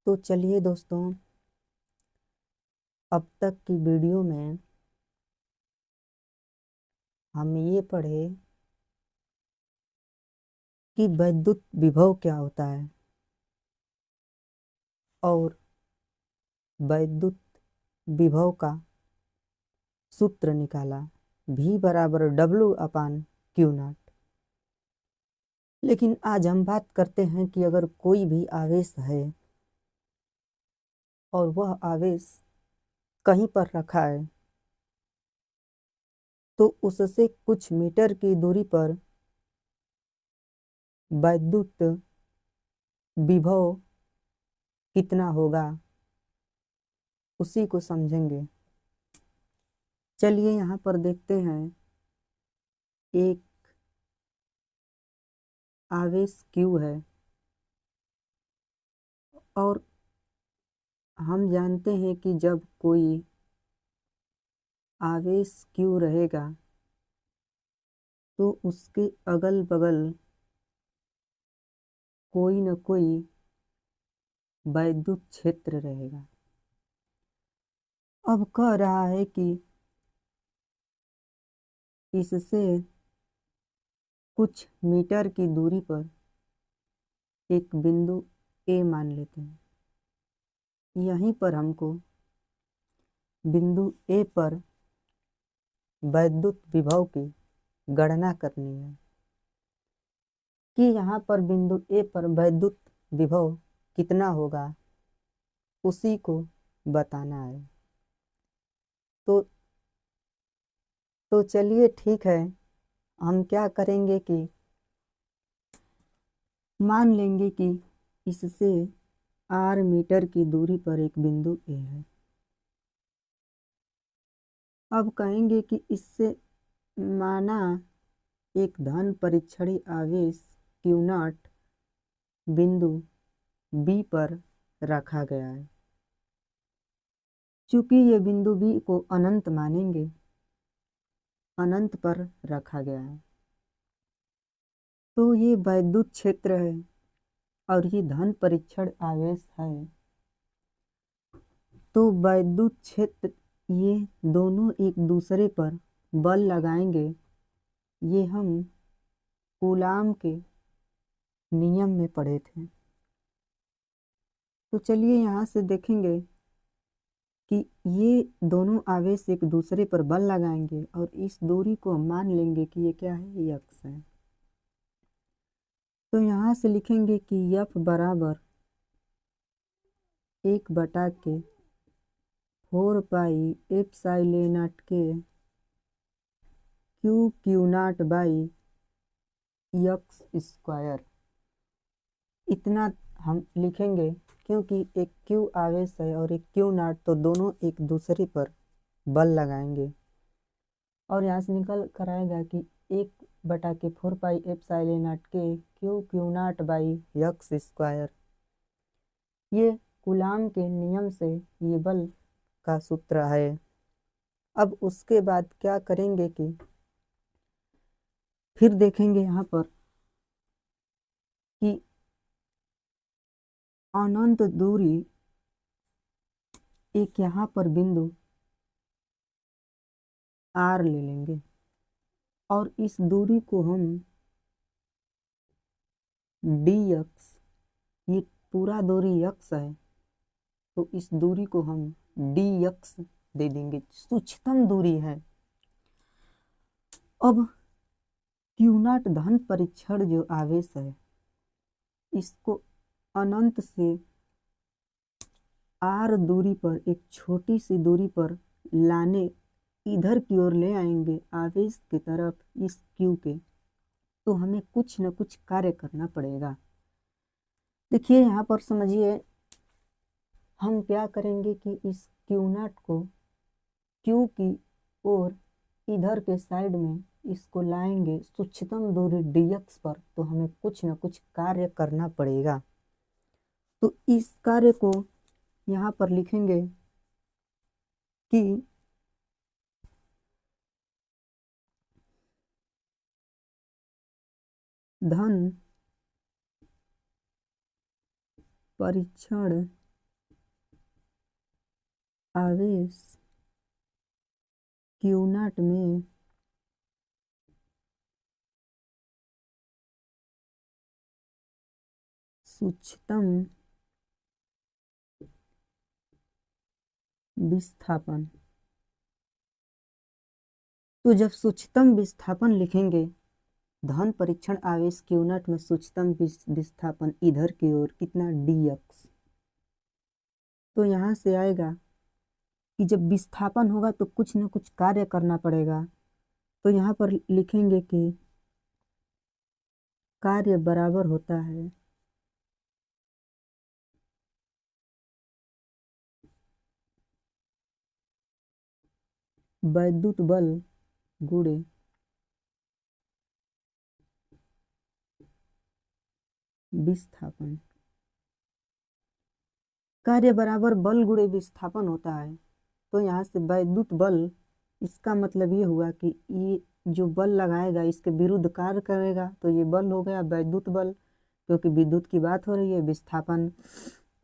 तो चलिए दोस्तों, अब तक की वीडियो में हम ये पढ़े कि वैद्युत विभव क्या होता है और वैद्युत विभव का सूत्र निकाला V बराबर W/Q0। लेकिन आज हम बात करते हैं कि अगर कोई भी आवेश है और वह आवेश कहीं पर रखा है तो उससे कुछ मीटर की दूरी पर वैद्युत विभव कितना होगा उसी को समझेंगे। चलिए यहाँ पर देखते हैं, एक आवेश Q है और हम जानते हैं कि जब कोई आवेश Q रहेगा तो उसके अगल बगल कोई न कोई वैद्युत क्षेत्र रहेगा। अब कह रहा है कि इससे कुछ मीटर की दूरी पर एक बिंदु A मान लेते हैं। यहीं पर हमको बिंदु A पर वैद्युत विभव की गणना करनी है कि यहाँ पर बिंदु A पर वैद्युत विभव कितना होगा, उसी को बताना है। तो चलिए ठीक है, हम क्या करेंगे कि मान लेंगे कि इससे R मीटर की दूरी पर एक बिंदु A है। अब कहेंगे कि इससे माना एक धन परीक्षणी आवेश Q0 बिंदु B पर रखा गया है। चूंकि ये बिंदु B को अनंत मानेंगे, अनंत पर रखा गया है, तो ये वैद्युत क्षेत्र है और ये धन परीक्षण आवेश है। तो वैद्युत क्षेत्र, ये दोनों एक दूसरे पर बल लगाएंगे। ये हम कूलाम के नियम में पढ़े थे। तो चलिए यहाँ से देखेंगे कि ये दोनों आवेश एक दूसरे पर बल लगाएंगे और इस दूरी को हम मान लेंगे कि ये क्या है, ये x है। तो यहाँ से लिखेंगे कि F बराबर 1/4πε0 Q Q0/x²। इतना हम लिखेंगे क्योंकि एक Q आवेश है और एक Q0, तो दोनों एक दूसरे पर बल लगाएंगे और यहाँ से निकल कर आएगा कि 1/4πε0 के Q Q0/x²। ये कूलाम के नियम से ये बल का सूत्र है। अब उसके बाद क्या करेंगे कि फिर देखेंगे यहाँ पर कि अनंत दूरी एक यहाँ पर बिंदु R ले लेंगे और इस दूरी को हम dx, ये पूरा दूरी x है तो इस दूरी को हम dx दे देंगे, सूक्ष्मतम दूरी है। अब Q0 धन परीक्षण जो आवेश है, इसको अनंत से R दूरी पर एक छोटी सी दूरी पर लाने, इधर की ओर ले आएंगे आवेश की तरफ इस Q के, तो हमें कुछ न कुछ कार्य करना पड़ेगा। देखिए यहाँ पर समझिए, हम क्या करेंगे कि इस Q0 को Q की ओर इधर के साइड में इसको लाएंगे सूक्ष्मतम दूरी dx पर, तो हमें कुछ न कुछ कार्य करना पड़ेगा। तो इस कार्य को यहाँ पर लिखेंगे कि धन परीक्षण आवेश क्यू नॉट में सूक्ष्मतम विस्थापन। तो जब सूक्ष्मतम विस्थापन लिखेंगे, धन परीक्षण आवेश क्यू नॉट में सूक्ष्मतम विस्थापन इधर की ओर कितना dx, तो यहाँ से आएगा कि जब विस्थापन होगा तो कुछ न कुछ कार्य करना पड़ेगा। तो यहाँ पर लिखेंगे कि कार्य बराबर होता है वैद्युत बल गुणे विस्थापन। कार्य बराबर बल गुणे विस्थापन होता है। तो यहाँ से वैद्युत बल, इसका मतलब ये हुआ कि ये जो बल लगाएगा इसके विरुद्ध कार्य करेगा, तो ये बल हो गया वैद्युत बल, क्योंकि विद्युत की बात हो रही है। विस्थापन,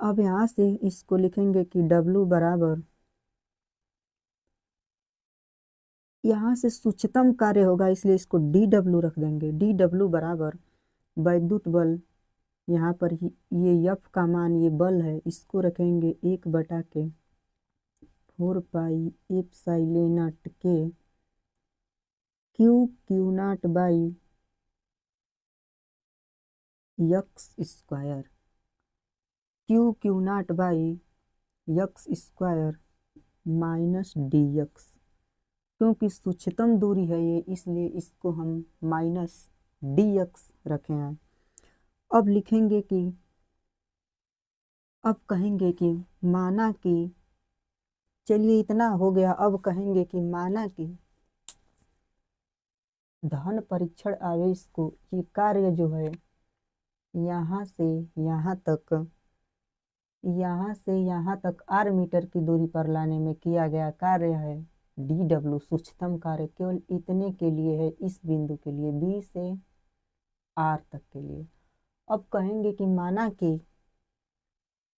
अब यहाँ से इसको लिखेंगे कि W बराबर, यहाँ से सूक्ष्मतम कार्य होगा इसलिए इसको DW रख देंगे। DW बराबर वैद्युत बल, यहाँ पर ये F का मान, ये बल है, इसको रखेंगे 1/4 एप्सिलॉन नॉट के Q not by x square, Q not by x square minus dx। क्योंकि सूक्ष्मतम दूरी है ये, इसलिए इसको हम माइनस dx रखे हैं। अब लिखेंगे कि, अब कहेंगे कि माना कि, चलिए इतना हो गया। अब कहेंगे कि माना कि धन परीक्षण आवेश को, ये कार्य जो है यहाँ से यहाँ तक, यहाँ से यहाँ तक r मीटर की दूरी पर लाने में किया गया कार्य है DW, सूक्ष्मतम कार्य केवल इतने के लिए है, इस बिंदु के लिए B से R तक के लिए। अब कहेंगे कि माना कि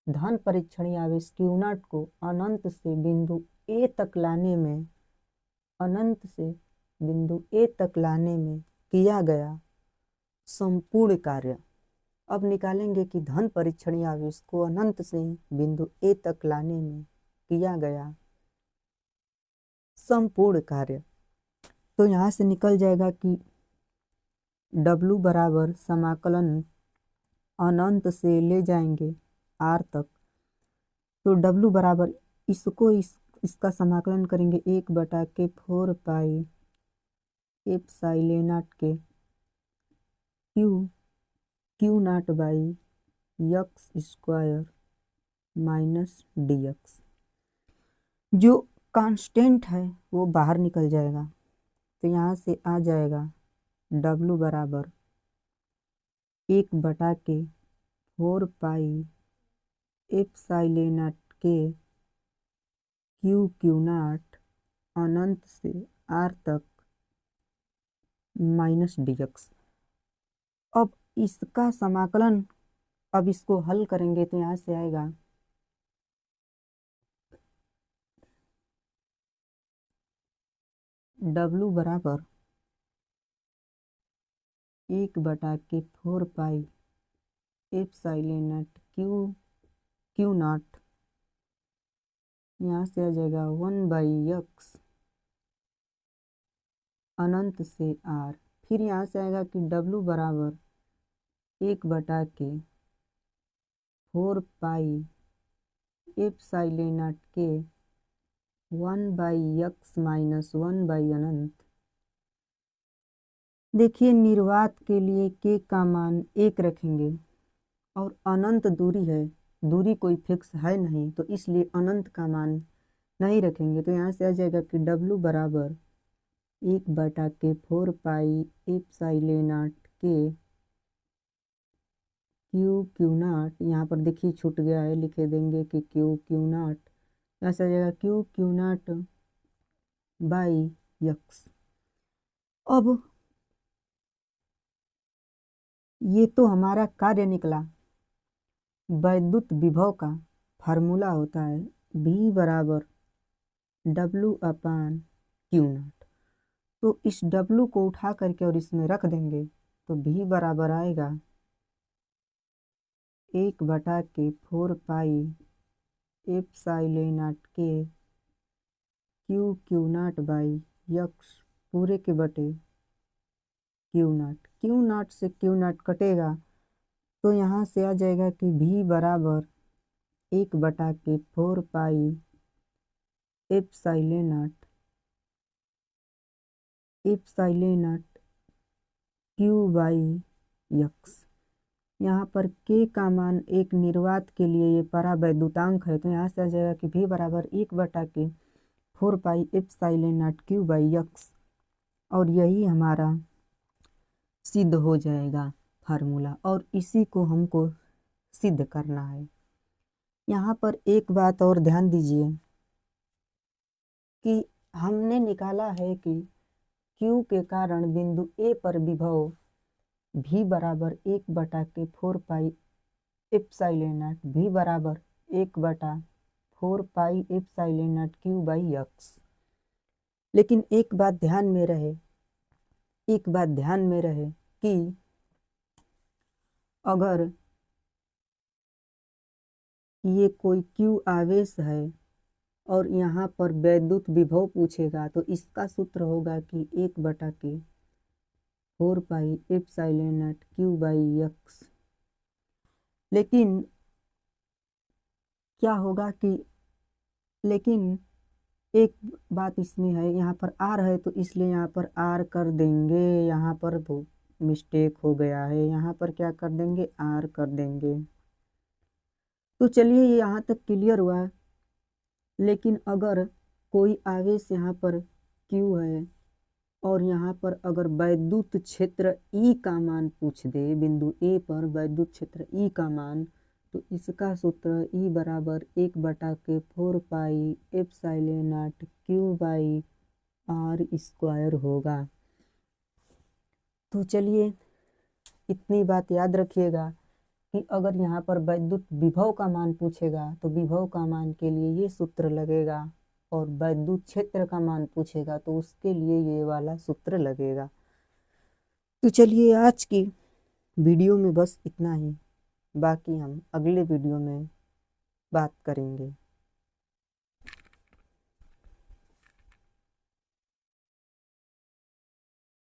धन परीक्षणीय आवेश क्यू नॉट को अनंत से बिंदु A तक लाने में, अनंत से बिंदु A तक लाने में किया गया संपूर्ण कार्य। अब निकालेंगे कि धन परीक्षणीय आवेश को अनंत से बिंदु A तक लाने में किया गया संपूर्ण कार्य। तो यहाँ से निकल जाएगा कि W बराबर समाकलन अनंत से ले जाएंगे R तक, तो W बराबर इसको इसका समाकलन करेंगे 1/4 एप्सिलॉन नॉट के Q not by x square minus dx। जो कांस्टेंट है वो बाहर निकल जाएगा, तो यहाँ से आ जाएगा W बराबर 1/4 एप्सिलॉन नॉट के क्यू नॉट अनंत से R तक माइनस dx। अब इसका समाकलन, अब इसको हल करेंगे तो यहाँ से आएगा W बराबर 1/4 एप्सिलॉन नॉट क्यू नॉट, यहाँ से आ जाएगा 1/x अनंत से R। फिर यहाँ से आएगा कि W बराबर 1/4 एप्सिलॉन नॉट के 1/x माइनस 1/ अनंत। देखिए निर्वात के लिए k का मान 1 रखेंगे और अनंत दूरी है, दूरी कोई फिक्स है नहीं, तो इसलिए अनंत का मान नहीं रखेंगे। तो यहाँ से आ जाएगा कि W बराबर 1/4 एप्सिलॉन नॉट के क्यू नॉट, यहाँ पर देखिए छूट गया है, लिखे देंगे कि क्यू नॉट, यहाँ से आ जाएगा क्यू नॉट बाई एक्स। अब ये तो हमारा कार्य निकला। वैद्युत विभव का फार्मूला होता है V बराबर W अपान क्यू नॉट। तो इस W को उठा करके और इसमें रख देंगे तो V बराबर आएगा 1/4 एप्सिलॉन नॉट के क्यू नॉट बाई यक्स पूरे के बटे क्यू नॉट से क्यू नॉट कटेगा तो यहाँ से आ जाएगा कि V बराबर 1/4 epsilon not Q by x. यहाँ पर के का मान एक निर्वात के लिए ये परावैद्युतांक है, तो यहाँ से आ जाएगा कि V बराबर 1/4 epsilon not Q by x. और यही हमारा सिद्ध हो जाएगा फार्मूला, और इसी को हमको सिद्ध करना है। यहाँ पर एक बात और ध्यान दीजिए कि हमने निकाला है कि Q के कारण बिंदु A पर विभव V बराबर 1/4 एप्सिलॉन नॉट, V बराबर 1/4 epsilon not Q by x. लेकिन एक बात ध्यान में रहे कि अगर ये कोई Q आवेश है और यहाँ पर वैद्युत विभव पूछेगा तो इसका सूत्र होगा कि 1/4 epsilon not Q by x. लेकिन क्या होगा कि एक बात इसमें है, यहाँ पर R है तो इसलिए यहाँ पर R कर देंगे, यहाँ पर वो मिस्टेक हो गया है, यहाँ पर क्या कर देंगे, R कर देंगे। तो चलिए ये यहाँ तक क्लियर हुआ। लेकिन अगर कोई आवेश यहाँ पर Q है और यहाँ पर अगर वैद्युत क्षेत्र E का मान पूछ दे, बिंदु A पर वैद्युत क्षेत्र E का मान, तो इसका सूत्र E बराबर 1/4 epsilon not Q by R square होगा। तो चलिए इतनी बात याद रखिएगा कि अगर यहाँ पर वैद्युत विभव का मान पूछेगा तो विभव का मान के लिए ये सूत्र लगेगा, और वैद्युत क्षेत्र का मान पूछेगा तो उसके लिए ये वाला सूत्र लगेगा। तो चलिए आज की वीडियो में बस इतना ही, बाकी हम अगले वीडियो में बात करेंगे।